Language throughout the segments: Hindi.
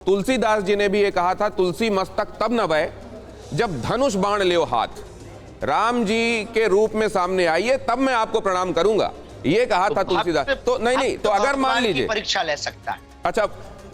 तुलसीदास जी ने भी ये कहा था, तुलसी मस्तक तब न बहे जब धनुष बाण लियो हाथ। राम जी के रूप में सामने आइए तब मैं आपको प्रणाम करूंगा, ये कहा था तुलसीदास। तो नहीं तो अगर मान लीजिए परीक्षा ले सकता है। अच्छा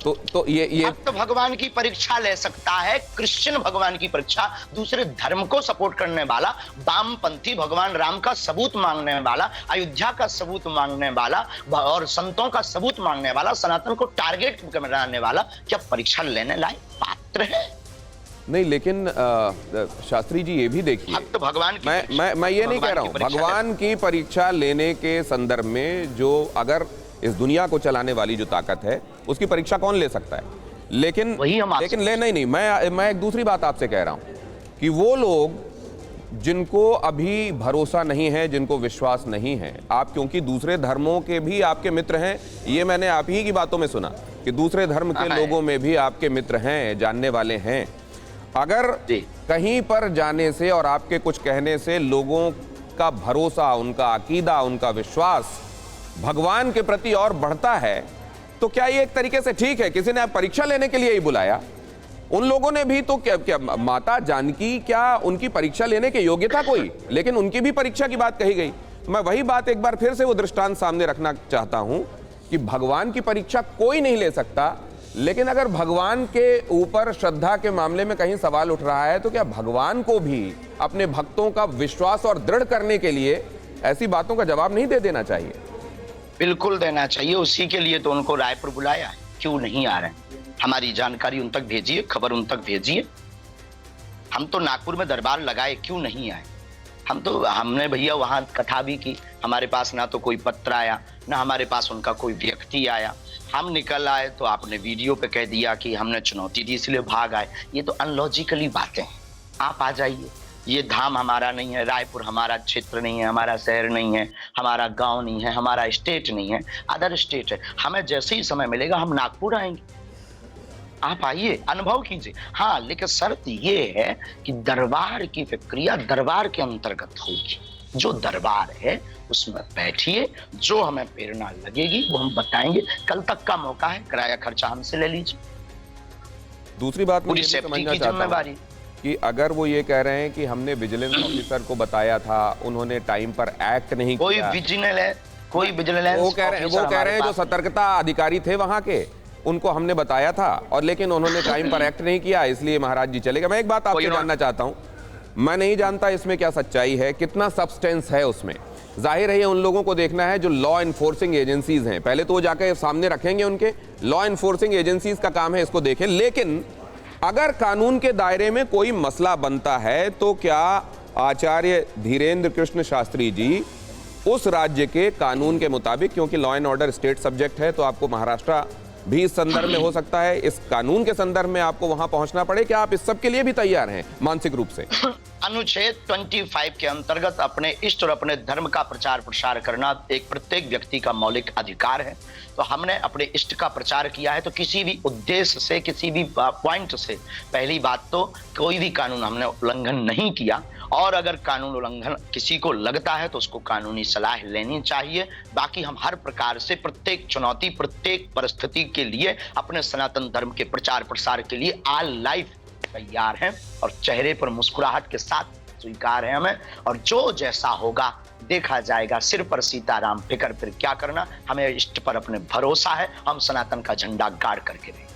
तो ये भक्त भगवान की परीक्षा ले सकता है, क्रिश्चियन भगवान की परीक्षा, दूसरे धर्म को सपोर्ट करने वाला, वामपंथी भगवान राम का सबूत मांगने वाला, अयोध्या का सबूत मांगने वाला और संतों का सबूत मांगने वाला, सनातन को टारगेट बनाने वाला, क्या परीक्षा लेने लायक पात्र है? नहीं, लेकिन शास्त्री जी ये भी देखिए, भक्त भगवान की मैं ये नहीं कह रहा हूं भगवान की परीक्षा लेने के संदर्भ में, जो अगर इस दुनिया को चलाने वाली जो ताकत है उसकी परीक्षा कौन ले सकता है, लेकिन नहीं, मैं एक दूसरी बात आपसे कह रहा हूं कि वो लोग जिनको अभी भरोसा नहीं है, जिनको विश्वास नहीं है, आप क्योंकि दूसरे धर्मों के भी आपके मित्र हैं, ये मैंने आप ही की बातों में सुना कि दूसरे धर्म के लोगों में भी आपके मित्र हैं, जानने वाले हैं। अगर कहीं पर जाने से और आपके कुछ कहने से लोगों का भरोसा, उनका अकीदा, उनका विश्वास भगवान के प्रति और बढ़ता है, तो क्या ये एक तरीके से ठीक है? किसी ने परीक्षा लेने के लिए ही बुलाया, उन लोगों ने भी तो क्या माता जानकी, क्या उनकी परीक्षा लेने के योग्य था कोई? लेकिन उनकी भी परीक्षा की बात कही गई। मैं वही बात एक बार फिर से वो दृष्टांत सामने रखना चाहता हूं कि भगवान की परीक्षा कोई नहीं ले सकता, लेकिन अगर भगवान के ऊपर श्रद्धा के मामले में कहीं सवाल उठ रहा है, तो क्या भगवान को भी अपने भक्तों का विश्वास और दृढ़ करने के लिए ऐसी बातों का जवाब नहीं दे देना चाहिए? बिल्कुल देना चाहिए। उसी के लिए तो उनको रायपुर बुलाया है। क्यों नहीं आ रहे हैं? हमारी जानकारी उन तक भेजिए, खबर उन तक भेजिए। हम तो नागपुर में दरबार लगाए, क्यों नहीं आए? हमने भैया वहां कथा भी की, हमारे पास ना तो कोई पत्र आया, ना हमारे पास उनका कोई व्यक्ति आया। हम निकल आए तो आपने वीडियो पे कह दिया कि हमने चुनौती दी इसलिए भाग आए। ये तो अनलॉजिकली बातें हैं। आप आ जाइए। ये धाम हमारा नहीं है, रायपुर हमारा क्षेत्र नहीं है, हमारा शहर नहीं है, हमारा गांव नहीं है, हमारा स्टेट नहीं है, अदर स्टेट है। हमें जैसे ही समय मिलेगा हम नागपुर आएंगे। आप आइए, अनुभव कीजिए। हाँ, लेकिन शर्त ये है कि दरबार की प्रक्रिया दरबार के अंतर्गत होगी। जो दरबार है उसमें बैठिए, जो हमें प्रेरणा लगेगी वो हम बताएंगे। कल तक का मौका है, किराया खर्चा हमसे ले लीजिए। दूसरी बात पूरी सेफ्टी की जिम्मेदारी कि अगर वो ये कह रहे हैं कि हमने विजिलेंस ऑफिसर को बताया था, उन्होंने टाइम पर एक्ट नहीं किया। कोई विजिलेंस वो कह रहे हैं जो सतर्कता अधिकारी थे वहां के, उनको हमने बताया था और लेकिन उन्होंने टाइम पर एक्ट नहीं किया, इसलिए महाराज जी चले गए। मैं एक बात आपसे जानना चाहता हूं, मैं नहीं जानता इसमें क्या सच्चाई है, कितना सब्सटेंस है उसमें। जाहिर है उन लोगों को देखना है जो लॉ एनफोर्सिंग एजेंसीज हैं, पहले तो वो जाकर सामने रखेंगे, उनके लॉ एनफोर्सिंग एजेंसीज का काम है इसको देखें। लेकिन अगर कानून के दायरे में कोई मसला बनता है तो क्या आचार्य धीरेन्द्र कृष्ण शास्त्री जी उस राज्य के कानून के मुताबिक, क्योंकि law and order state subject है, तो आपको महाराष्ट्र भी इस संदर्भ में हो सकता है, इस कानून के संदर्भ में आपको वहां पहुंचना पड़े, क्या आप इस सब के लिए भी तैयार हैं मानसिक रूप से? अनुच्छेद 25 के अंतर्गत अपने इष्ट और अपने धर्म का प्रचार प्रसार करना एक प्रत्येक व्यक्ति का मौलिक अधिकार है। तो हमने अपने इष्ट का प्रचार किया है, तो किसी भी उद्देश्य से, किसी भी पॉइंट से, पहली बात तो कोई भी कानून हमने उल्लंघन नहीं किया। और अगर कानून उल्लंघन किसी को लगता है तो उसको कानूनी सलाह लेनी चाहिए। बाकी हम हर प्रकार से प्रत्येक चुनौती, प्रत्येक परिस्थिति के लिए अपने सनातन धर्म के प्रचार प्रसार के लिए ऑल लाइफ तैयार हैं और चेहरे पर मुस्कुराहट के साथ स्वीकार है हमें। और जो जैसा होगा देखा जाएगा। सिर पर सीताराम, फिकर फिर क्या करना। हमें इष्ट पर अपने भरोसा है, हम सनातन का झंडा गाड़ करके रहेंगे।